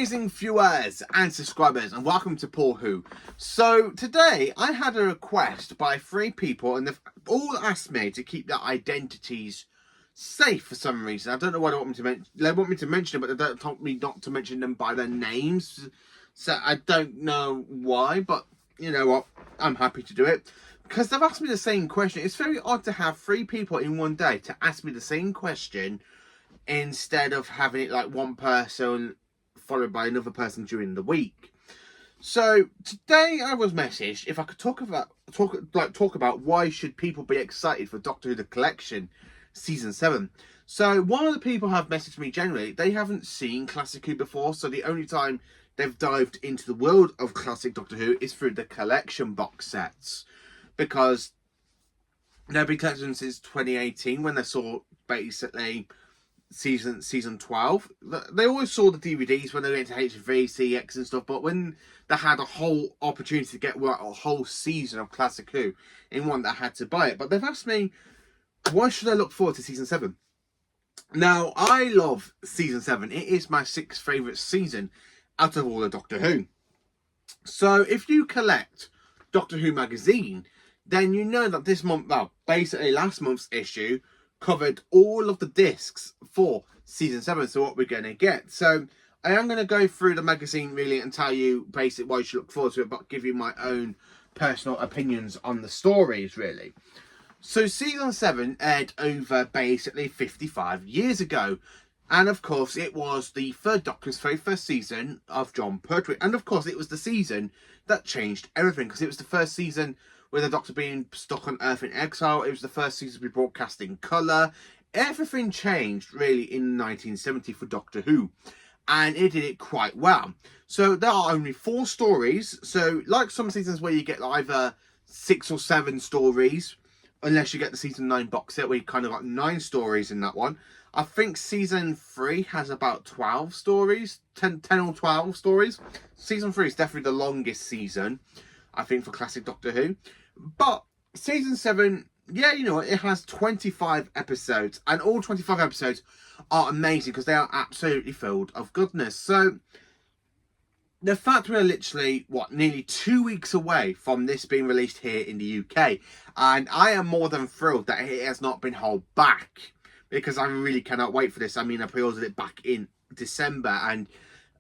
amazing viewers and subscribers, and welcome to Paul Who. So today I had a request by 3 people, and they've all asked me to keep their identities safe for some reason. I don't know why they want me to mention. They want me to mention them, but they don't want me not to mention them by their names. So I don't know why, but you know what? I'm happy to do it because they've asked me the same question. It's very odd to have 3 people in one day to ask me the same question, instead of having it like one person followed by another person during the week. So today I was messaged if I could talk about why should people be excited for Doctor Who The Collection Season 7. So one of the people have messaged me generally, they haven't seen Classic Who before, so the only time they've dived into the world of classic Doctor Who is through the collection box sets, because they've been collecting since 2018 when they saw basically season 12. They always saw the DVDs when they went to HV, CX and stuff, but when they had a whole opportunity to get a whole season of Classic Who in one, that had to buy it. But they've asked me, why should I look forward to season 7? Now, I love season 7. It is my 6th favourite season out of all the Doctor Who. So if you collect Doctor Who magazine, then you know that this month, well, basically last month's issue covered all of the discs for season 7, so what we're going to get. So I am going to go through the magazine really and tell you basically why you should look forward to it, but give you my own personal opinions on the stories really. So season 7 aired over basically 55 years ago, and of course it was the 3rd Doctor's very first season of Jon Pertwee, and of course it was the season that changed everything, because it was the first season with the Doctor being stuck on Earth in exile. It was the first season to be broadcast in colour. Everything changed really in 1970 for Doctor Who, and it did it quite well. So there are only 4 stories. So like some seasons where you get either 6 or 7 stories, unless you get the season 9 box set where you kind of got 9 stories in that one. I think season 3 has about 12 stories, 10 or 12 stories. Season 3 is definitely the longest season, I think, for classic Doctor Who. But season 7, yeah, you know, it has 25 episodes, and all 25 episodes are amazing because they are absolutely filled of goodness. So the fact we're literally, nearly 2 weeks away from this being released here in the UK, and I am more than thrilled that it has not been held back, because I really cannot wait for this. I mean, I pre-ordered it back in December, and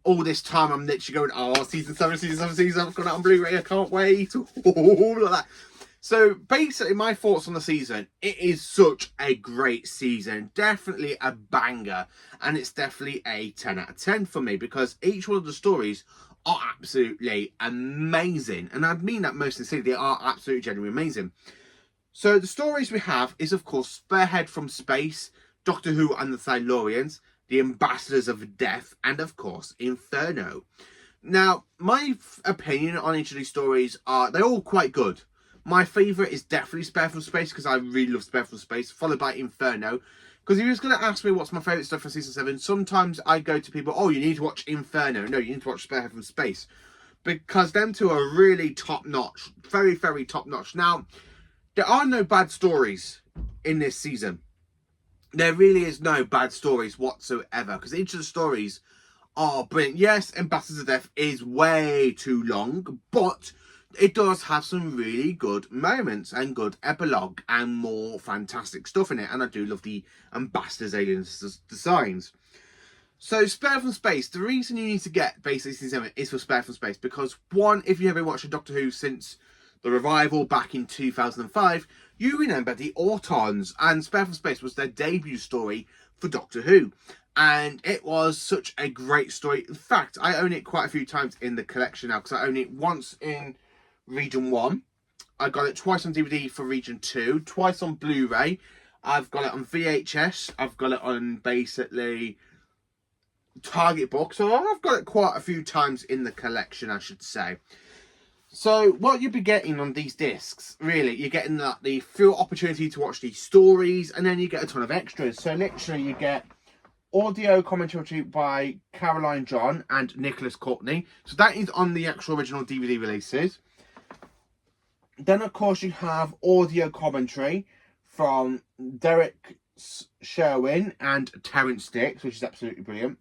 all this time I'm literally going, oh, season 7, season 7 it's going out on Blu-ray, I can't wait, all of that. So basically my thoughts on the season, it is such a great season, definitely a banger, and it's definitely a 10 out of 10 for me, because each one of the stories are absolutely amazing, and I mean that most sincerely. They are absolutely genuinely amazing. So the stories we have is, of course, Spearhead from Space, Doctor Who and the Silurians, The Ambassadors of Death, and of course Inferno. Now, my opinion on each of these stories are, they're all quite good. My favourite is definitely Spearhead from Space, because I really love Spearhead from Space, followed by Inferno. Because if you're just going to ask me what's my favourite stuff for season 7, sometimes I go to people, oh, you need to watch Inferno. No, you need to watch Spearhead from Space, because them two are really top-notch. Very, very top-notch. Now, there are no bad stories in this season. There really is no bad stories whatsoever, because each of the stories are brilliant. Yes, Ambassadors of Death is way too long, but it does have some really good moments and good epilogue and more fantastic stuff in it. And I do love the Ambassadors aliens designs. So Spearhead from Space, the reason you need to get basically season 7 is for Spearhead from Space, because one, if you haven't watched Doctor Who since the revival back in 2005, you remember the Autons, and Spearhead from Space was their debut story for Doctor Who, and it was such a great story. In fact, I own it quite a few times in the collection now, because I own it once in Region 1, I got it twice on DVD for Region 2, twice on Blu-ray, I've got it on VHS, I've got it on basically Target Book, so I've got it quite a few times in the collection, I should say. So what you'll be getting on these discs, really, you're getting the full opportunity to watch these stories, and then you get a ton of extras. So literally you get audio commentary by Caroline John and Nicholas Courtney. So that is on the actual original DVD releases. Then, of course, you have audio commentary from Derek Sherwin and Terrance Dicks, which is absolutely brilliant.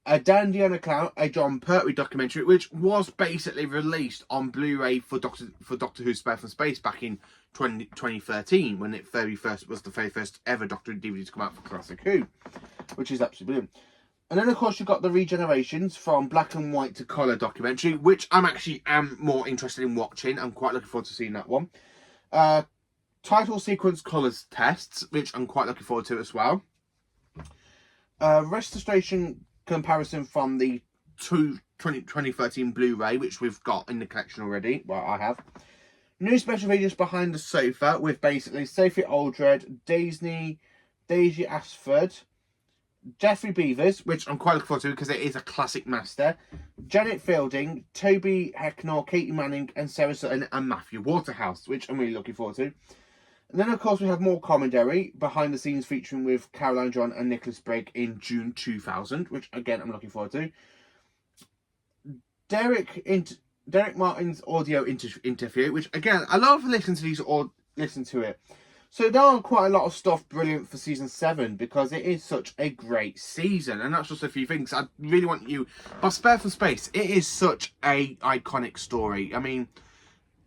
A Dandy and a Clown, a John Pertwee documentary, which was basically released on Blu-ray for Doctor Who Spare from Space back in 2013, when it was the very first ever Doctor Who DVD to come out for Classic Who, which is absolutely brilliant. And then, of course, you've got the Regenerations from black and white to colour documentary, which I'm actually more interested in watching. I'm quite looking forward to seeing that one. Title sequence colours tests, which I'm quite looking forward to as well. Restoration comparison from the 2013 Blu-ray, which we've got in the collection already. Well, I have. New special features behind the sofa with basically Sophie Aldred, Daisy Ashford, Geoffrey Beavers, which I'm quite looking forward to because it is a classic master, Janet Fielding, Toby Hecknor, Katie Manning, and Sarah Sutton and Matthew Waterhouse, which I'm really looking forward to. And then, of course, we have more commentary behind the scenes featuring with Caroline John and Nicholas Brigg in June 2000, which, again, I'm looking forward to. Derek Martin's audio interview, which, again, I love listening to these or listen to it. So there are quite a lot of stuff brilliant for season 7 because it is such a great season. And that's just a few things. I really want you... But Spare from Space, it is such a iconic story. I mean...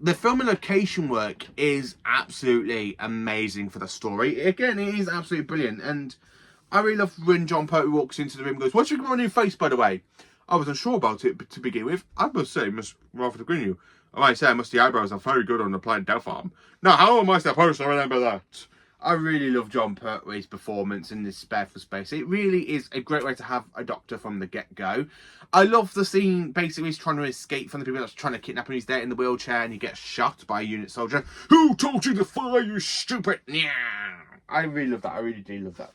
The film and location work is absolutely amazing for the story. Again, it is absolutely brilliant. And I really love when John Pertwee walks into the room and goes, "What's your new face, by the way?" I was unsure about it to begin with. I must say, Miss Rather agree with you. I might say, the eyebrows are very good on the Planet Death Farm. Now, how am I supposed to remember that? I really love John Pertwee's performance in this Spare for Space. It really is a great way to have a Doctor from the get-go. I love the scene, basically, he's trying to escape from the people that's trying to kidnap him. He's there in the wheelchair and he gets shot by a unit soldier. "Who told you to fire, you stupid?" Yeah. I really love that. I really do love that.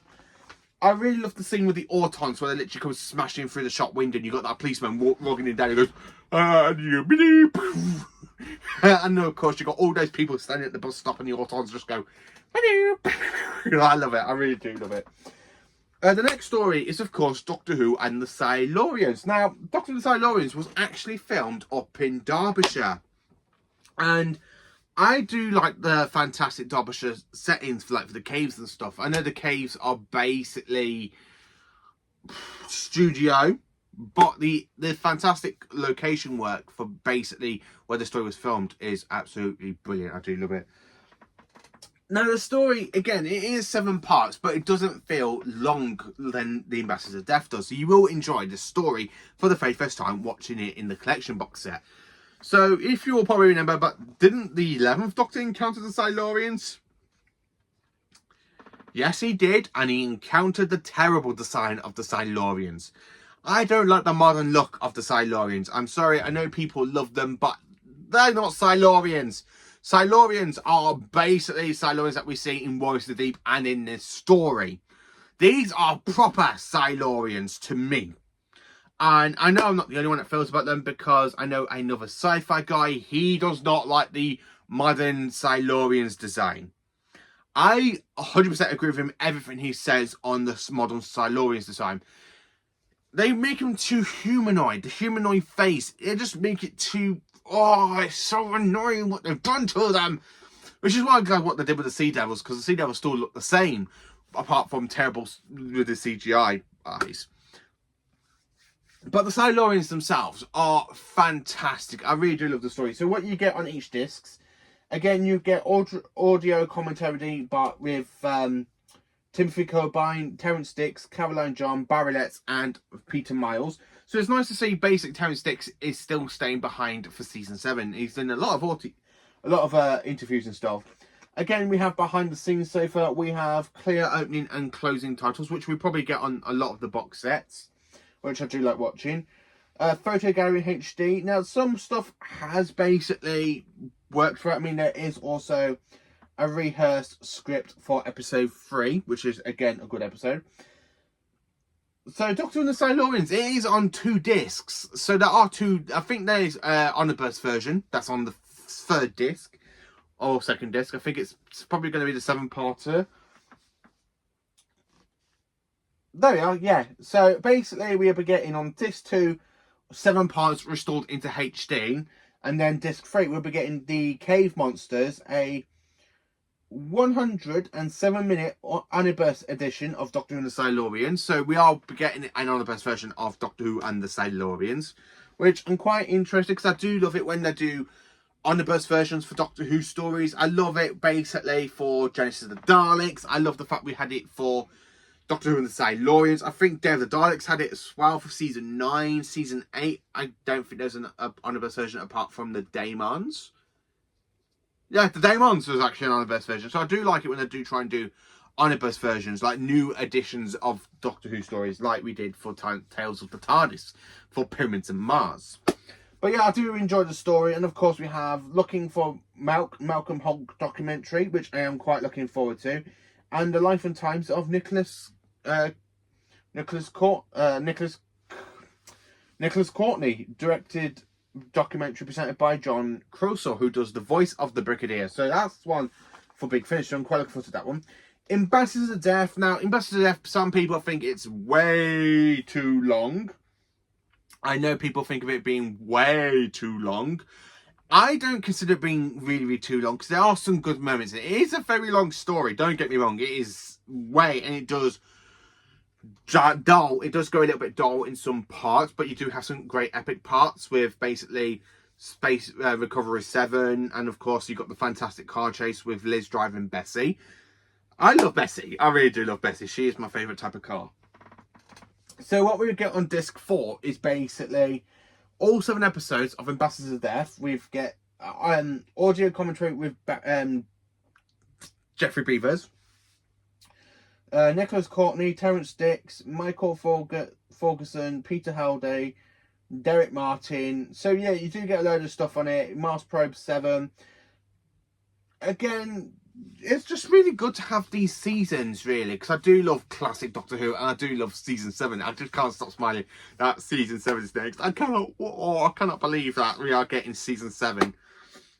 I really love the scene with the Autons where they literally come smashing through the shop window and you got that policeman walking in down and he goes, and then, of course, you got all those people standing at the bus stop and the Autons just go, I love it. I really do love it. The next story is, of course, Doctor Who and the Silurians. Now, Doctor and the Silurians was actually filmed up in Derbyshire. And I do like the fantastic Derbyshire settings for the caves and stuff. I know the caves are basically studio, but the fantastic location work for basically where the story was filmed is absolutely brilliant. I do love it. Now, the story, again, it is 7 parts, but it doesn't feel long than The Ambassadors of Death does. So you will enjoy the story for the very first time watching it in the collection box set. So, if you will probably remember, but didn't the 11th Doctor encounter the Silurians? Yes, he did, and he encountered the terrible design of the Silurians. I don't like the modern look of the Silurians. I'm sorry, I know people love them, but they're not Silurians. Silurians are basically Silurians that we see in Warriors of the Deep and in this story. These are proper Silurians to me. And I know I'm not the only one that feels about them because I know another sci-fi guy, he does not like the modern Silurians design. I 100% agree with him, everything he says on the modern Silurians design. They make them too humanoid. The humanoid face, they just make it too... Oh, it's so annoying what they've done to them. Which is why I'm glad what they did with the Sea Devils, because the Sea Devils still look the same, apart from terrible with the CGI eyes. But the Silurians themselves are fantastic. I really do love the story. So what you get on each disc, again, you get audio commentary, but with Timothy Corbine, Terrance Dicks, Caroline John, Barry Letts, and Peter Miles. So it's nice to see basic Terrance Dicks is still staying behind for season 7. He's done a lot of interviews and stuff. Again, we have behind the scenes so far. We have clear opening and closing titles, which we probably get on a lot of the box sets, which I do like watching. Photo gallery HD. Now, some stuff has basically worked for it. I mean, there is also a rehearsed script for episode 3, which is, again, a good episode. So, Doctor and the Silurians, it is on 2 discs. So, there are 2, I think there's omnibus version, that's on the 3rd disc, or 2nd disc. I think it's probably going to be the 7-parter. There we are, yeah. So, basically, we'll be getting on disc 2, 7 parts restored into HD. And then disc 3, we'll be getting the Cave Monsters, 107-minute omnibus edition of Doctor Who and the Silurians. So we are getting an omnibus version of Doctor Who and the Silurians, which I'm quite interested because I do love it when they do omnibus versions for Doctor Who stories. I love it basically for Genesis of the Daleks. I love the fact we had it for Doctor Who and the Silurians. I think Day of the Daleks had it as well for season 9, season 8. I don't think there's an omnibus version apart from the Daemons. Yeah, the Daemons was actually an omnibus version. So I do like it when they do try and do omnibus versions, like new editions of Doctor Who stories, like we did for Tales of the TARDIS, for Pyramids and Mars. But yeah, I do enjoy the story. And of course we have Looking for Malcolm Hogg documentary, which I am quite looking forward to. And The Life and Times of Nicholas Courtney, directed documentary presented by John Croser, who does the voice of the Brigadier. So that's one for Big Finish. So I'm quite looking forward to that one. Ambassadors of Death. Now, Ambassadors of Death, some people think it's way too long. I know people think of it being way too long. I don't consider it being really, really too long because there are some good moments. It is a very long story, don't get me wrong. It is and it does dull. It does go a little bit dull in some parts, but you do have some great epic parts with basically Space Recovery 7, and of course you've got the fantastic car chase with Liz driving Bessie. I love Bessie. I really do love Bessie. She is my favourite type of car. So what we would get on disc 4 is basically all 7 episodes of Ambassadors of Death. We get audio commentary with Jeffrey Beavers, Nicholas Courtney, Terrence Dicks, Michael Ferguson, Peter Halliday, Derek Martin. So yeah, you do get a load of stuff on it. Mars Probe 7. Again, it's just really good to have these seasons, really, because I do love classic Doctor Who, and I do love season 7. I just can't stop smiling that season 7 is next. I cannot believe that we are getting season 7.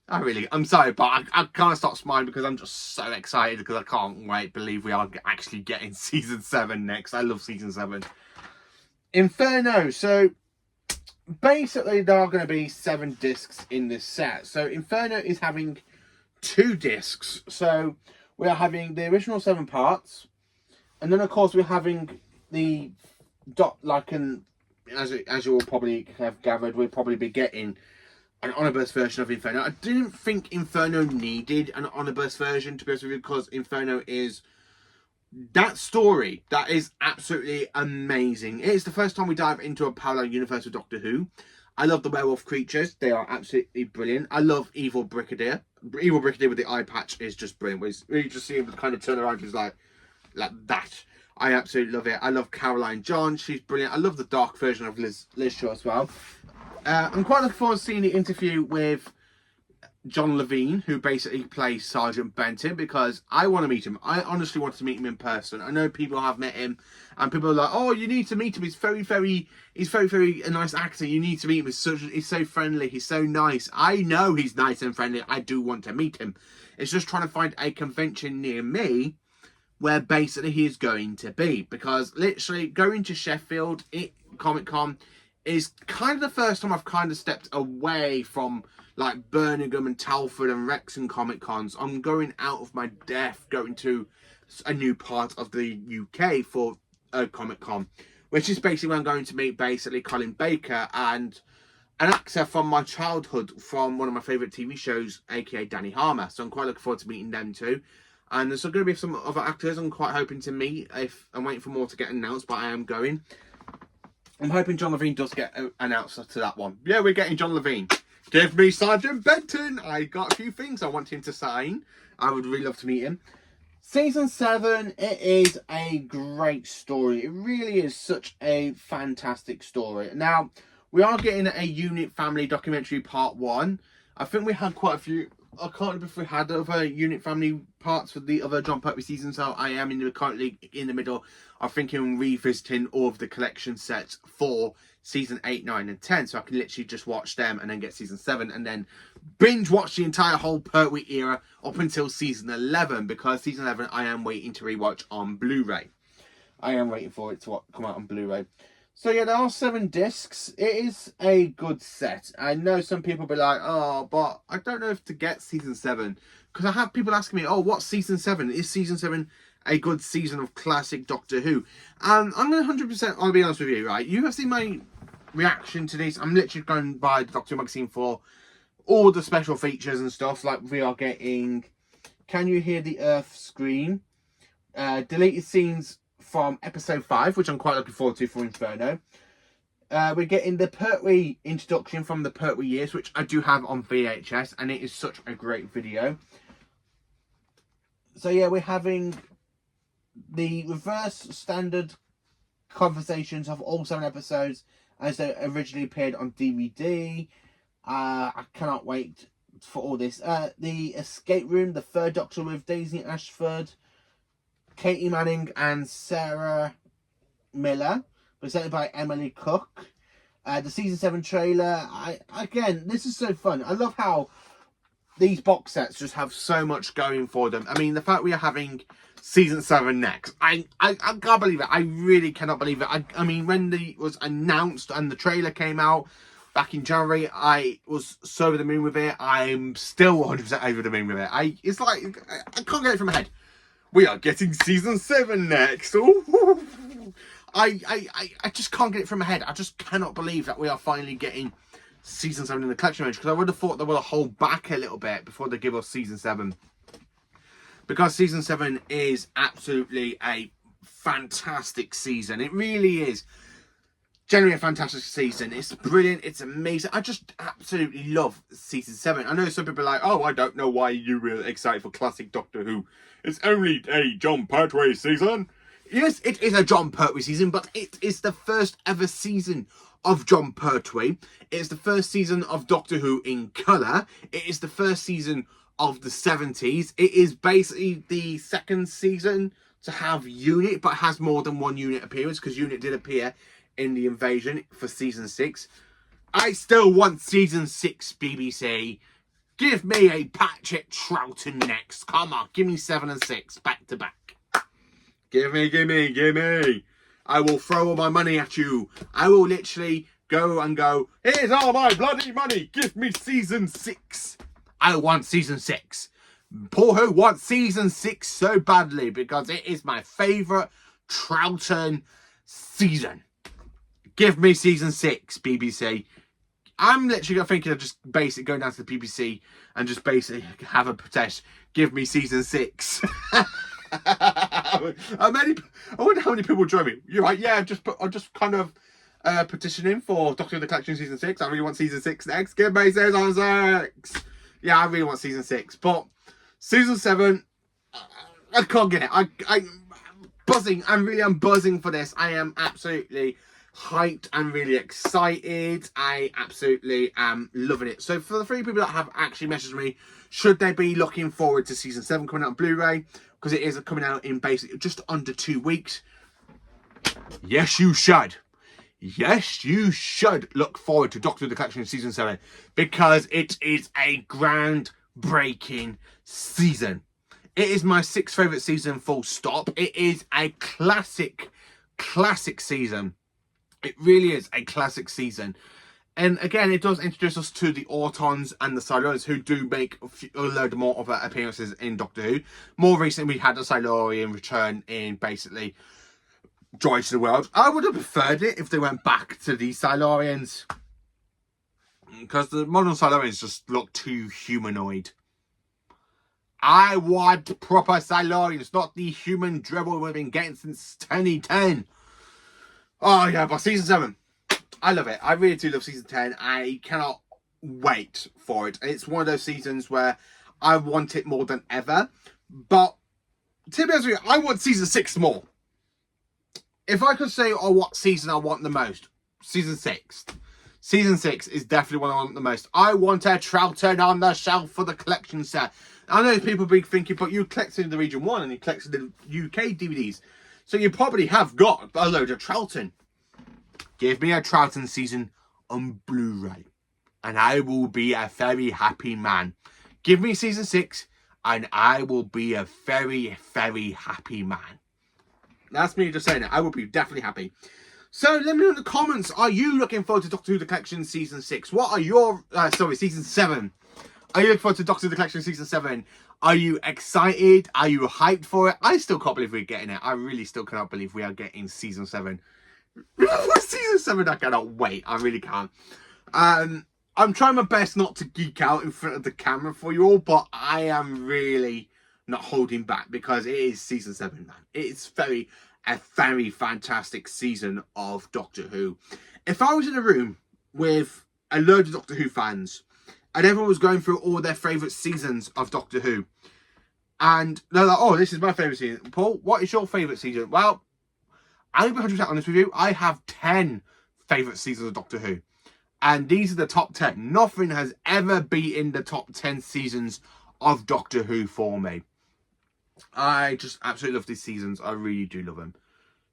I'm sorry, but I can't stop smiling because I'm just so excited because I can't believe we are actually getting season 7 next. I love season 7. Inferno. So basically there are going to be 7 discs in this set. So Inferno is having 2 discs. So we are having the original 7 parts, and then of course we're having the as you will probably have gathered, we'll probably be getting an omnibus version of Inferno. I didn't think Inferno needed an omnibus version, to be honest with you, because Inferno is that story that is absolutely amazing. It's the first time we dive into a parallel universe with Doctor Who. I love the werewolf creatures. They are absolutely brilliant. I love Evil Brigadier. Evil Brigadier with the eye patch is just brilliant. You just see him kind of turn around, he's like that. I absolutely love it. I love Caroline John. She's brilliant. I love the dark version of Liz Shaw as well. I'm quite looking forward to seeing the interview with John Levine, who basically plays Sergeant Benton, because I want to meet him. I honestly want to meet him in person. I know people have met him, and people are like, "Oh, you need to meet him. He's very a nice actor. You need to meet him. He's so friendly. He's so nice." I know he's nice and friendly. I do want to meet him. It's just trying to find a convention near me where basically he is going to be, because literally going to Sheffield Comic Con is kind of the first time I've kind of stepped away from like Birmingham and Telford and Wrexham Comic Cons. I'm going out of my depth, going to a new part of the UK for a Comic Con, which is basically where I'm going to meet basically Colin Baker and an actor from my childhood from one of my favourite TV shows, aka Danny Harmer. So I'm quite looking forward to meeting them too. And there's going to be some other actors I'm quite hoping to meet. If I'm waiting for more to get announced, but I am going. I'm hoping John Levine does get announced to that one. Yeah, we're getting John Levine. Give me Sergeant Benton. I got a few things I want him to sign. I would really love to meet him. Season 7, it is a great story. It really is such a fantastic story. Now, we are getting a Unit Family documentary part 1. I think we had quite a few. I can't remember if we had other Unit Family parts for the other John Pertwee seasons. So I am currently in the middle of thinking revisiting all of the collection sets for season 8, 9 and 10. So I can literally just watch them and then get season 7 and then binge watch the entire whole Pertwee era up until season 11. Because season 11 I am waiting to rewatch on Blu-ray. I am waiting for it to come out on Blu-ray. So yeah, there are 7 discs. It is a good set. I know some people be like, "Oh, but I don't know if to get season 7 because I have people asking me, oh, what's season 7? Is season 7 a good season of classic Doctor Who? I'm going to 100%, I'll be honest with you, right? You have seen my reaction to this. I'm literally going by the Doctor Who magazine for all the special features and stuff. Like, we are getting Can You Hear the Earth Scream? Deleted scenes from episode 5, which I'm quite looking forward to for Inferno. We're getting the Pertwee introduction from the Pertwee years, which I do have on VHS, and it is such a great video. So yeah, we're having the reverse standard conversations of all 7 episodes as they originally appeared on DVD. I cannot wait for all this. The Escape Room, the Third Doctor with Daisy Ashford, Katie Manning and Sarah Miller, presented by Emily Cook. The season 7 trailer. Again, this is so fun. I love how these box sets just have so much going for them. I mean, the fact we are having season 7 next, I can't believe it. I really cannot believe it. I mean, when it was announced and the trailer came out back in January, I was so over the moon with it. I'm still 100% over the moon with it. It's like, I can't get it from my head. We are getting season 7 next. Ooh. I just can't get it from my head. I just cannot believe that we are finally getting season 7 in the collection range, because I would have thought they would hold back a little bit before they give us season 7. Because season 7 is absolutely a fantastic season. It really is. Generally a fantastic season. It's brilliant. It's amazing. I just absolutely love season 7. I know some people are like, oh, I don't know why you're really excited for classic Doctor Who. It's only a Jon Pertwee season. Yes, it is a Jon Pertwee season, but it is the first ever season of Jon Pertwee. It is the first season of Doctor Who in colour. It is the first season of the 70s. It is basically the second season to have Unit, but has more than one Unit appearance, because Unit did appear in the Invasion for season 6. I still want season 6, BBC. Give me a Patrick Troughton next. Come on, give me 7 and 6 back to back. Give me. I will throw all my money at you. I will literally go, here's all my bloody money. Give me season 6. I want season 6. Paul Who wants season 6 so badly, because it is my favourite Troughton season. Give me season 6, BBC. I'm literally thinking of just basically going down to the BBC and just basically have a protest. Give me season 6. I wonder how many people join me. You're right, yeah, I'll just kind of petitioning for Doctor Who the Collection season 6. I really want season 6 next. Give me season 6. Yeah, I really want season 6. But season 7, I can't get it. I'm buzzing. I'm buzzing for this. I am absolutely hyped and really excited. I absolutely am loving it. So for the 3 people that have actually messaged me, should they be looking forward to season 7 coming out on Blu-ray? Because it is coming out in basically just under 2 weeks. Yes, you should. Yes, you should look forward to Doctor Who the Collection season 7, because it is a groundbreaking season. It is my 6th favourite season, full stop. It is a classic season. It really is a classic season. And again, it does introduce us to the Autons and the Silurians, who do make a load more of appearances in Doctor Who. More recently, we had the Silurian return in basically Joy to the World. I would have preferred it if they went back to the Silurians, because the modern Silurians just look too humanoid. I want proper Silurians, not the human dribble we've been getting since 2010. Oh yeah, but season 7. I love it. I really do love season 10. I cannot wait for it. It's one of those seasons where I want it more than ever. But to be honest with you, I want season 6 more. If I could say what season I want the most, season 6. Season 6 is definitely what I want the most. I want a Troughton on the shelf for the collection set. I know people be thinking, but you collected the Region 1 and you collected the UK DVDs. So you probably have got a load of Troughton. Give me a Troughton season on Blu-ray, and I will be a very happy man. Give me season 6, and I will be a very, very happy man. That's me just saying it. I will be definitely happy. So let me know in the comments, are you looking forward to Doctor Who The Collection season 6? What are your, season 7. Are you looking forward to Doctor Who The Collection season 7? Are you excited? Are you hyped for it? I still can't believe we're getting it. I really still cannot believe we are getting season 7. Season 7, I cannot wait. I really can't. I'm trying my best not to geek out in front of the camera for you all, but I am really not holding back because it is season 7, man. It's a very fantastic season of Doctor Who. If I was in a room with a load of Doctor Who fans and everyone was going through all their favourite seasons of Doctor Who, and they're like, oh, this is my favourite season. Paul, what is your favourite season? Well, I'm going to be 100% honest with you. I have 10 favourite seasons of Doctor Who. And these are the top 10. Nothing has ever beaten the top 10 seasons of Doctor Who for me. I just absolutely love these seasons. I really do love them.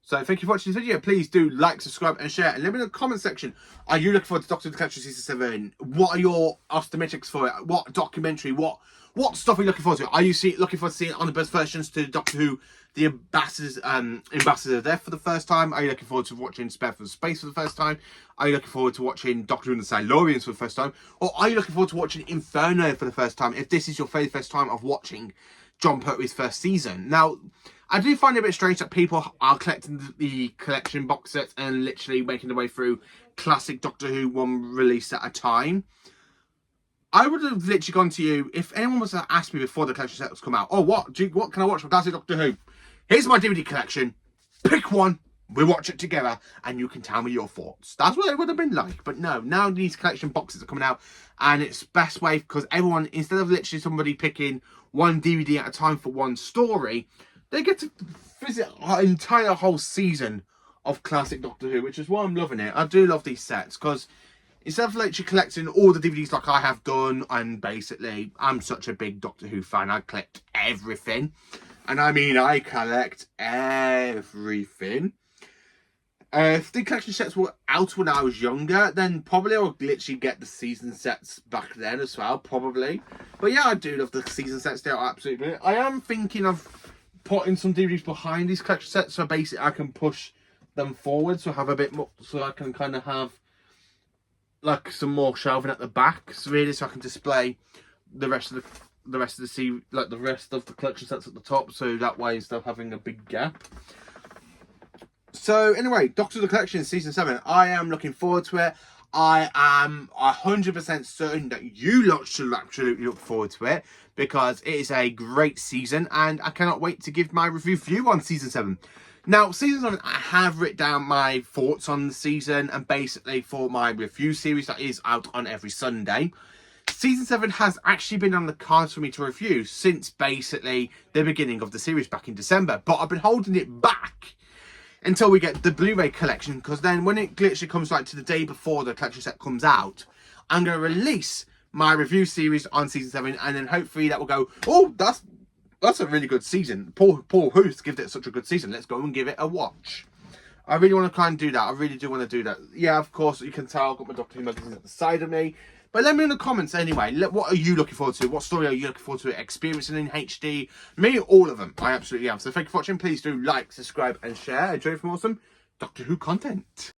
So thank you for watching this video. Please do like, subscribe and share. And let me know in the comment section. Are you looking forward to Doctor Who: The Collection Season 7? What are your optimistics for it? What documentary? What stuff are you looking forward to? Are you looking forward to seeing omnibus versions to Doctor Who: The Ambassadors of Death for the first time? Are you looking forward to watching Spare from Space for the first time? Are you looking forward to watching Doctor Who and the Silurians for the first time? Or are you looking forward to watching Inferno for the first time, if this is your very first time of watching Jon Pertwee's first season? Now, I do find it a bit strange that people are collecting the collection box sets and literally making their way through classic Doctor Who one release at a time. I would have literally gone to you, if anyone was to ask me before the collection sets come out, oh, what can I watch from classic Doctor Who? Here's my DVD collection. Pick one. We watch it together and you can tell me your thoughts. That's what it would have been like. But no, now these collection boxes are coming out and it's best way because everyone, instead of literally somebody picking one DVD at a time for one story, they get to visit our entire whole season of classic Doctor Who, which is why I'm loving it. I do love these sets because instead of literally collecting all the DVDs like I have done, and basically I'm such a big Doctor Who fan, I collect everything. And I mean, I collect everything. If the collection sets were out when I was younger, then probably I would literally get the season sets back then as well, probably. But yeah, I do love the season sets. They are absolutely brilliant. I am thinking of putting some DVDs behind these collection sets, so basically I can push them forward, so I have a bit more, so I can kind of have like some more shelving at the back, so really, so I can display the rest of the collection sets at the top, so that way instead of having a big gap. So anyway, Doctor Who: The Collection Season 7, I am looking forward to it. I am 100% certain that you lot should absolutely look forward to it because it is a great season and I cannot wait to give my review for you on Season 7. Now, Season 7, I have written down my thoughts on the season and basically for my review series that is out on every Sunday. Season 7 has actually been on the cards for me to review since basically the beginning of the series back in December, but I've been holding it back until we get the Blu-ray collection, because then when it literally comes like to the day before the collection set comes out, I'm going to release my review series on Season 7, and then hopefully that will go, oh, that's a really good season. Paul Who's given it such a good season. Let's go and give it a watch. I really want to kind of do that. I really do want to do that. Yeah, of course, you can tell I've got my Doctor Who magazine at the side of me. But let me know in the comments anyway. What are you looking forward to? What story are you looking forward to experiencing in HD? Me, all of them. I absolutely am. So thank you for watching. Please do like, subscribe and share. Enjoy some awesome Doctor Who content.